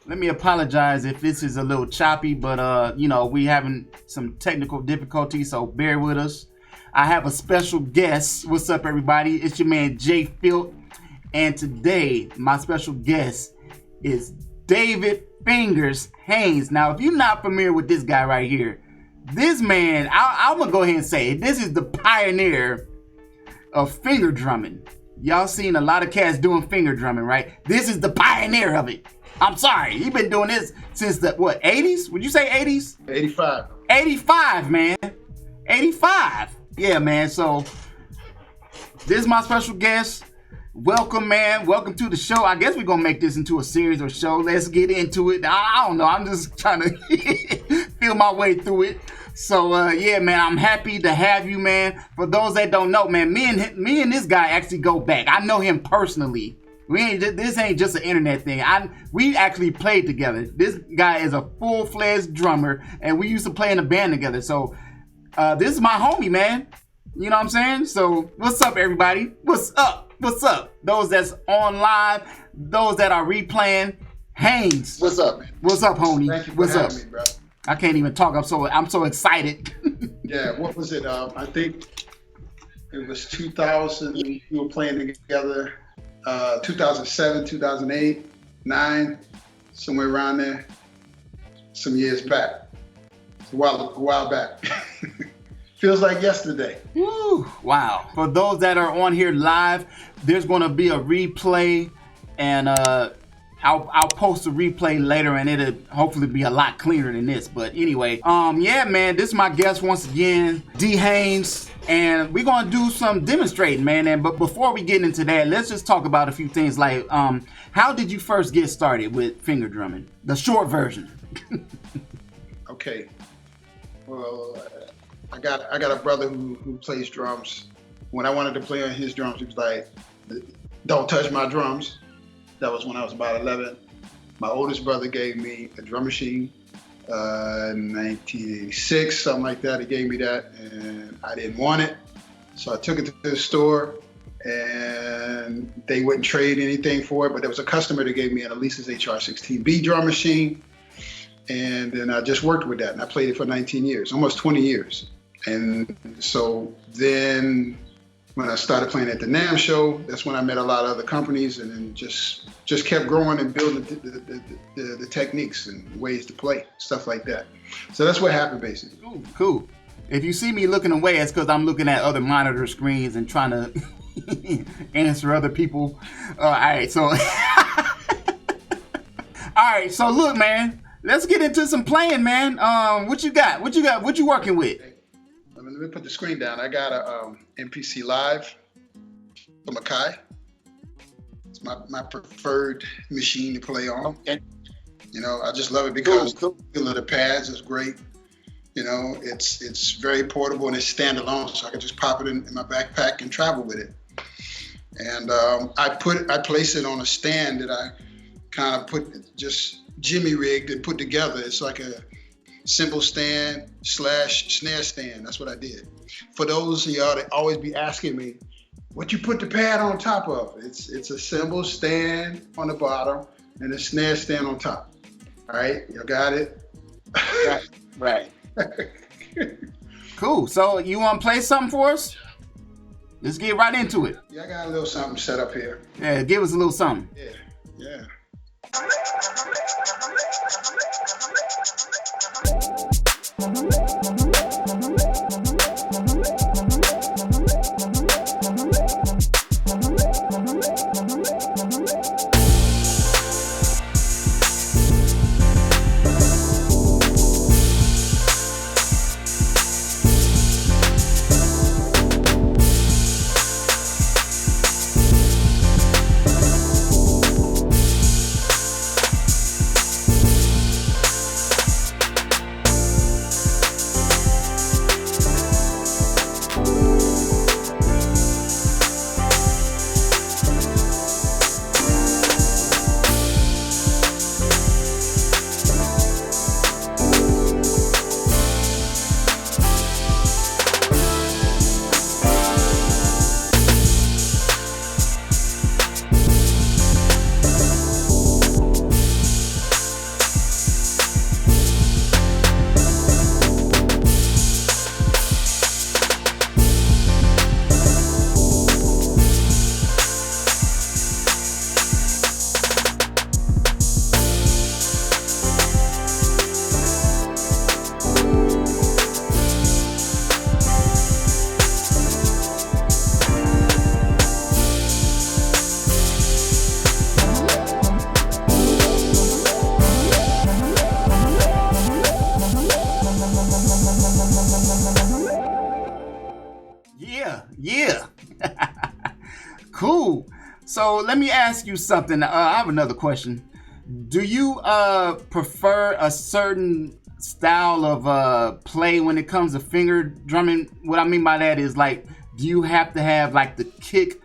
Let me apologize if this is a little choppy, but you know, we having some technical difficulties, so bear with us. I have a special guest. What's up, everybody? It's your man Jay Filt, and today my special guest is David Fingers Haynes. Now, if you're not familiar with this guy right here, this man, I'm gonna go ahead and say it, this is the pioneer of finger drumming. Y'all seen a lot of cats doing finger drumming, right? This is the pioneer of it. I'm sorry, he been doing this since the, what, 80s? Would you say 80s? 85. 85, man. 85. Yeah, man, so this is my special guest. Welcome, man. Welcome to the show. I guess we're going to make this into a series or show. Let's get into it. I don't know. I'm just trying to feel my way through it. So, yeah, man, I'm happy to have you, man. For those that don't know, man, me and this guy actually go back. I know him personally. This ain't just an internet thing. We actually played together. This guy is a full-fledged drummer, and we used to play in a band together. So, this is my homie, man. You know what I'm saying? So, what's up, everybody? What's up? What's up? Those that's on live, those that are replaying. Haynes. What's up, man? What's up, homie? Thank you for what's having up? me, bro. I can't even talk. I'm so excited. Yeah, what was it? I think it was 2000. We were playing together. 2007, 2008, 9, somewhere around there. Some years back. A while back. Feels like yesterday. Woo, wow. For those that are on here live, there's going to be a replay, and I'll post a replay later, and it'll hopefully be a lot cleaner than this. But anyway, yeah, man, this is my guest once again, D. Haynes, and we're gonna do some demonstrating, man. But before we get into that, let's just talk about a few things. Like, how did you first get started with finger drumming? The short version. Okay. Well, I got a brother who plays drums. When I wanted to play on his drums, he was like, "Don't touch my drums." That was when I was about 11. My oldest brother gave me a drum machine in 1986, something like that. He gave me that, and I didn't want it. So I took it to the store, and they wouldn't trade anything for it. But there was a customer that gave me an Elisa's HR16B drum machine, and then I just worked with that, and I played it for 19 years, almost 20 years. And so then when I started playing at the NAMM show, that's when I met a lot of other companies, and then just kept growing and building the techniques and ways to play, stuff like that. So that's what happened, basically. Ooh, cool. If you see me looking away, it's because I'm looking at other monitor screens and trying to answer other people. All right, so look, man, let's get into some playing, man. What you got? What you working with? Let me put the screen down. I got a MPC Live from Akai. It's my preferred machine to play on. You know, I just love it because the feel of the pads is great. You know, it's very portable and it's standalone, so I can just pop it in my backpack and travel with it. And I place it on a stand that I kind of just jimmy rigged and put together. It's like a cymbal stand / snare stand. That's what I did. For those of y'all that always be asking me, what you put the pad on top of? It's a cymbal stand on the bottom and a snare stand on top. All right, you got it? Right. Cool. So you want to play something for us? Let's get right into it. Yeah, I got a little something set up here. Yeah, give us a little something. Yeah. Cool. So let me ask you something. I have another question. Do you prefer a certain style of play when it comes to finger drumming? What I mean by that is like, do you have to have like the kick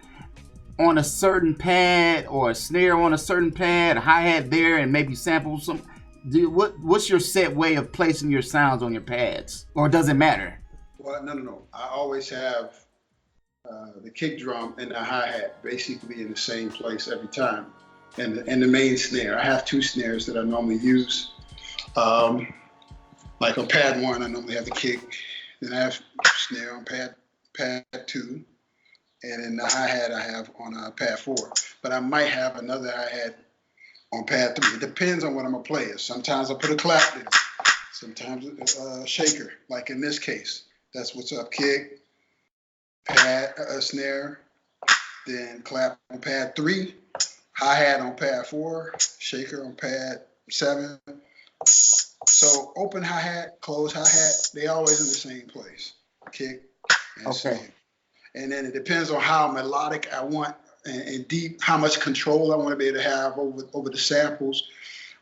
on a certain pad or a snare on a certain pad, a hi-hat there, and maybe sample some? What's your set way of placing your sounds on your pads, or does it matter? Well, no. I always have the kick drum and the hi-hat basically in the same place every time, and the main snare. I have two snares that I normally use. Like on pad 1, I normally have the kick, then I have snare on pad 2, and then the hi-hat I have on pad 4. But I might have another hi-hat on pad 3. It depends on what I'm gonna play. Sometimes I put a clap there, sometimes a shaker. Like in this case, that's what's up: kick, pad, snare, then clap on pad 3, hi-hat on pad 4, shaker on pad 7. So open hi-hat, close hi-hat, they always in the same place: kick and snare. And then it depends on how melodic I want and deep, how much control I want to be able to have over the samples.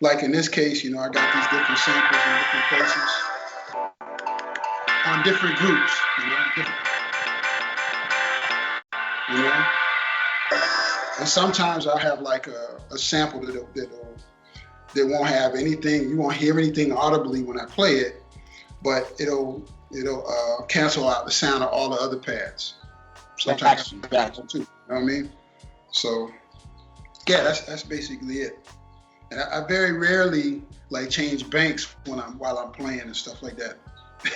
Like in this case, I got these different samples in different places on different groups, And sometimes I have like a sample that won't have anything. You won't hear anything audibly when I play it, but it'll cancel out the sound of all the other pads. Sometimes too. You know what I mean? So yeah, that's basically it. And I very rarely like change banks while I'm playing and stuff like that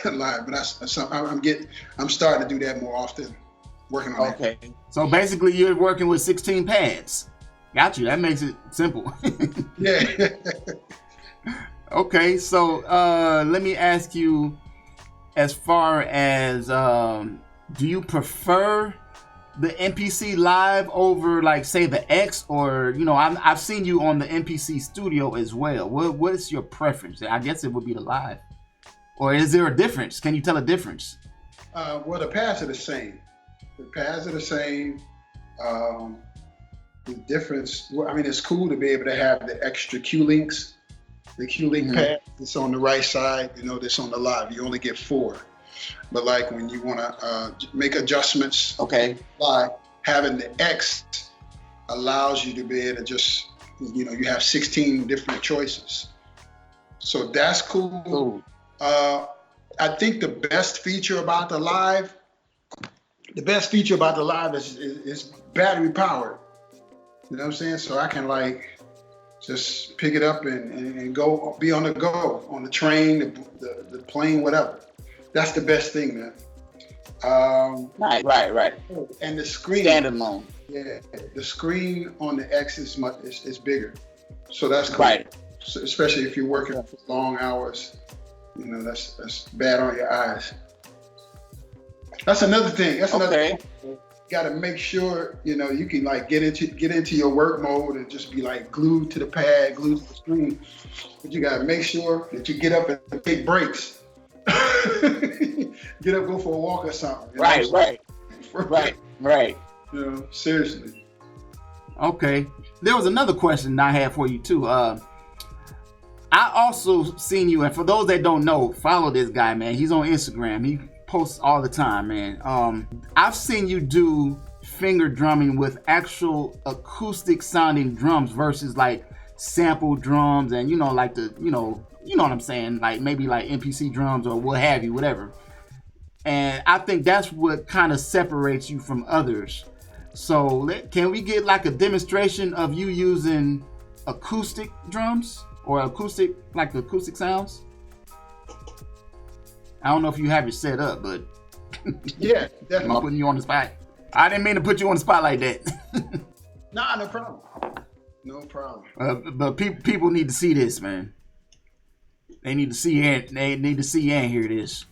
live. But I'm starting to do that more often. Working on that. Okay. So basically, you're working with 16 pads. Got you. That makes it simple. Yeah. Okay. So let me ask you, as far as do you prefer the MPC Live over, like, say, the X, or I've seen you on the MPC Studio as well. What is your preference? I guess it would be the Live, or is there a difference? Can you tell a difference? Well, the pads are the same. The pads are the same. The difference, it's cool to be able to have the extra Q links. The Q link pad that's on the right side, that's on the Live. You only get 4. But like when you want to make adjustments, live, having the X allows you to be able to just, you have 16 different choices. So that's cool. I think the best feature about the Live is battery powered. You know what I'm saying? So I can like just pick it up and go, be on the go, on the train, the plane, whatever. That's the best thing, man. Right. And the screen. Standalone. Yeah, the screen on the X is bigger. So that's cool. Right. So especially if you're working for long hours, that's bad on your eyes. That's another thing. Thing. You got to make sure you can like get into your work mode and just be like glued to the pad, glued to the screen. But you got to make sure that you get up and take breaks. Get up, go for a walk or something. Right. Seriously. Okay. There was another question I had for you too. I also seen you, and for those that don't know, follow this guy, man. He's on Instagram. He posts all the time, man. I've seen you do finger drumming with actual acoustic sounding drums versus like sample drums, and like the you know what I'm saying, like maybe like MPC drums or what have you, whatever. And I think that's what kind of separates you from others. So can we get like a demonstration of you using acoustic drums or acoustic sounds? I don't know if you have it set up, but yeah, definitely. I'm putting you on the spot. I didn't mean to put you on the spot like that. Nah, no problem. No problem. But people need to see this, man. They need to see and hear this.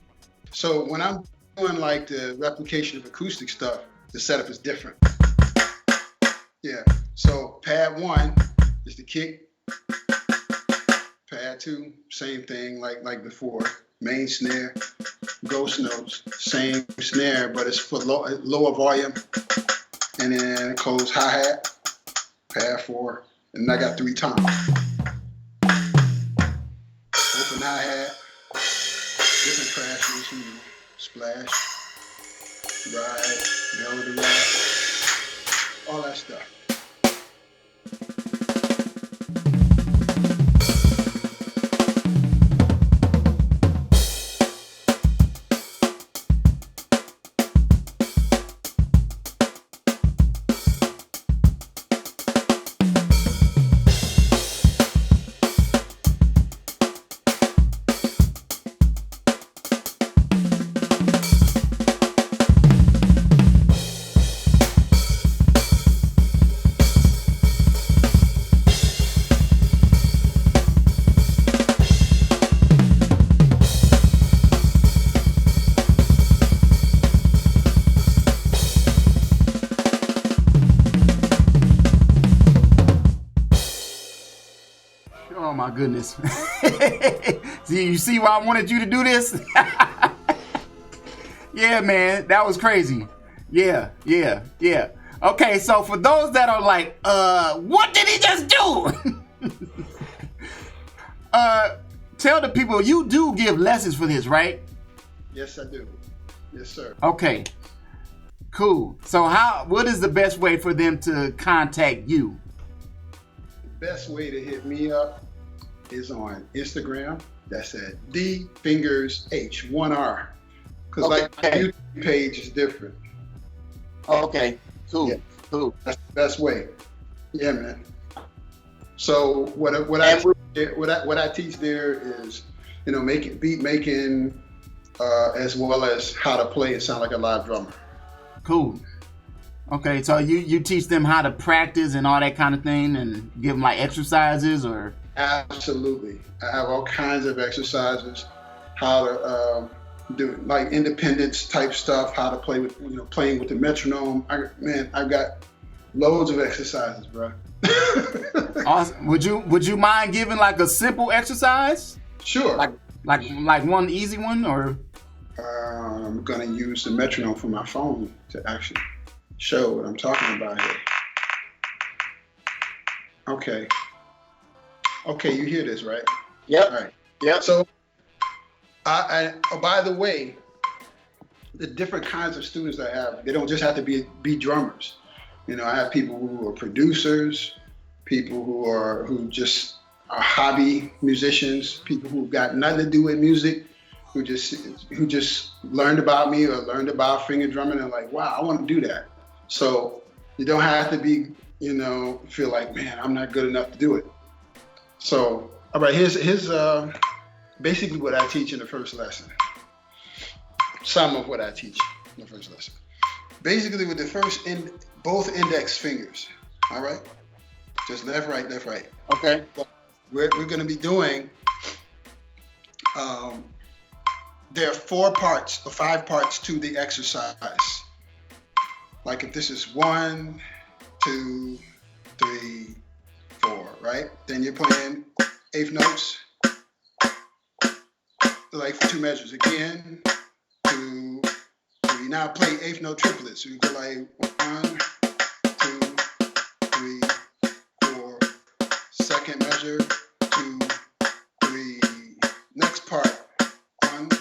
So when I'm doing like the replication of acoustic stuff, the setup is different. Yeah. So pad 1 is the kick. Pad 2, same thing like before. Main snare, ghost notes, same snare, but it's for lower volume. and then close hi-hat, pad 4, and I got 3 toms. Open hi-hat, different crashes, splash, ride, melody ride, all that stuff. Oh my goodness. You see why I wanted you to do this? Yeah, man, that was crazy. Yeah. Okay, so for those that are like, what did he just do? Tell the people you do give lessons for this, right? Yes, I do. Yes, sir. Okay, cool. So what is the best way for them to contact you? The best way to hit me up is on Instagram. That's at dfingersh, 1 R. Because like my YouTube page is different. Okay, cool, Yeah. cool. That's the best way. Yeah, man. So what I teach there is, beat making, as well as how to play and sound like a live drummer. Cool. Okay, so you teach them how to practice and all that kind of thing, and give them like exercises, or? Absolutely. I have all kinds of exercises, how to do like independence type stuff, how to play with, playing with the metronome. I've got loads of exercises, bro. Awesome. Would you mind giving like a simple exercise? Sure. Like one easy one, or? I'm gonna use the metronome from my phone to actually show what I'm talking about here. Okay, you hear this, right? Yep. All right. Yep. So, by the way, the different kinds of students I have, they don't just have to be drummers. I have people who are producers, people who just are hobby musicians, people who've got nothing to do with music, who just learned about me or learned about finger drumming and like, wow, I want to do that. So you don't have to be, feel like, man, I'm not good enough to do it. So, all right, here's basically what I teach in the first lesson. Some of what I teach in the first lesson. Basically with the both index fingers, all right? Just left, right, left, right. Okay. We're going to be doing, there are 4 parts or 5 parts to the exercise. Like if this is 1, 2, 3, 4, right? Then you're playing 8th notes, like for 2 measures. Again, 2, 3. Now play 8th note triplets. So you go like 1, 2, 3, 4. Second measure, 2, 3. Next part, 1, 2,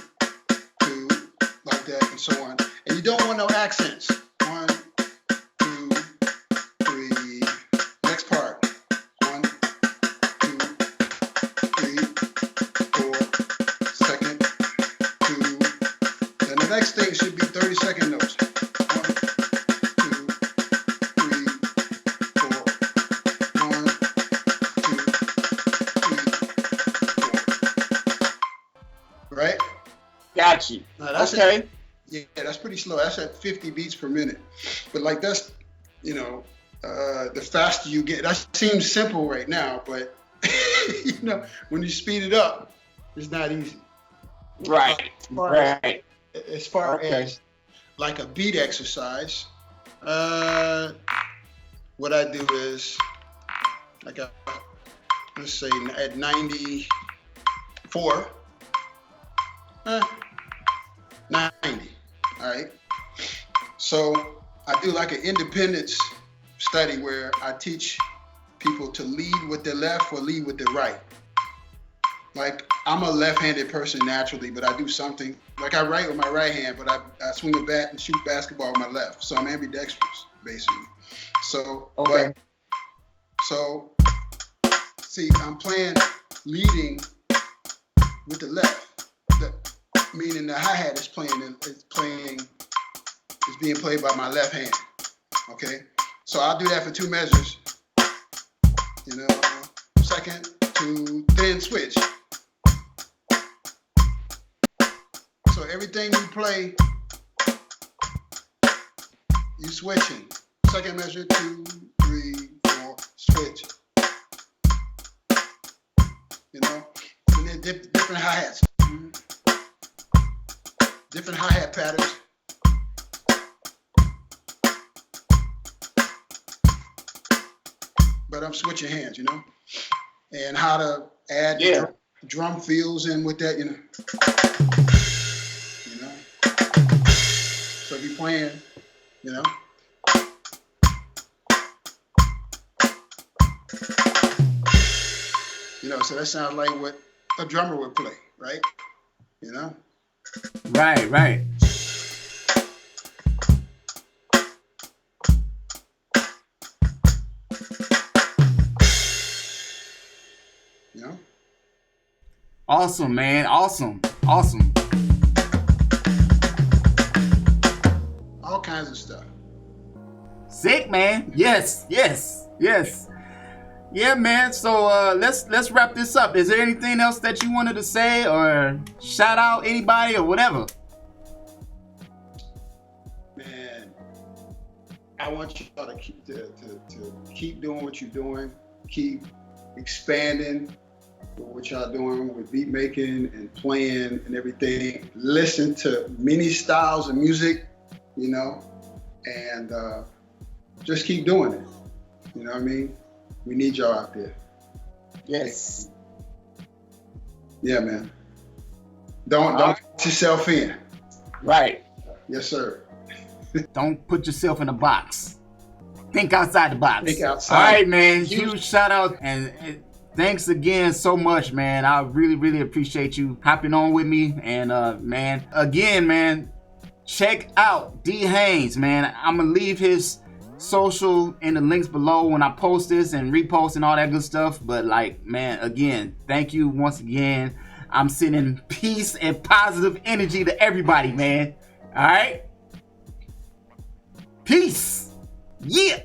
like that, and so on. And you don't want no accents. 1, 2, 3. Next part, 1, 2, 3, 4. Second, 2. Then the next thing should be 30-second notes. 1, 2, 3, 4. 1, 2, 3, 4. Right? Got you. Now that's Okay. Yeah, that's pretty slow. That's at 50 beats per minute. But like that's, the faster you get, that seems simple right now, but when you speed it up, it's not easy. Right. Right. As far Okay. as like a beat exercise, what I do is like let's say at 94, 90. All right. So I do like an independence study where I teach people to lead with their left or lead with their right. Like, I'm a left-handed person naturally, but I do something, like I write with my right hand, but I swing a bat and shoot basketball with my left. So I'm ambidextrous, basically. So, Okay. So, see, I'm playing, leading with the left, meaning the hi-hat is being played by my left hand, okay? So I'll do that for 2 measures, you know, second to then switch. So everything you play, you switching. Second measure, 2, 3, 4, switch. You know, and then different hi-hats. Different hi-hat patterns. But I'm switching hands, you know, and how to add drum fills in with that, you know. So if you're playing, you know. You know, so that sounds like what a drummer would play, right? You know? Right, right. You know? Awesome, man. Awesome. Awesome. All kinds of stuff. Sick, man. Yes, yes, yes. Yeah, man. So let's wrap this up. Is there anything else that you wanted to say or shout out anybody or whatever? Man, I want you all to keep doing what you're doing. Keep expanding what y'all doing with beat making and playing and everything. Listen to many styles of music, you know, and just keep doing it. You know what I mean? We need y'all out there. Yes. Yeah, man. Don't put yourself in. Right. Yes, sir. Don't put yourself in a box. Think outside the box. Think outside. All right, man. Huge shout out and thanks again so much, man. I really, really appreciate you hopping on with me. And man, again, man, check out D Haynes, man. I'm gonna leave his social in the links below when I post this and repost and all that good stuff. But like, man, again, thank you once again. I'm sending peace and positive energy to everybody, man. All right. Peace. Yeah.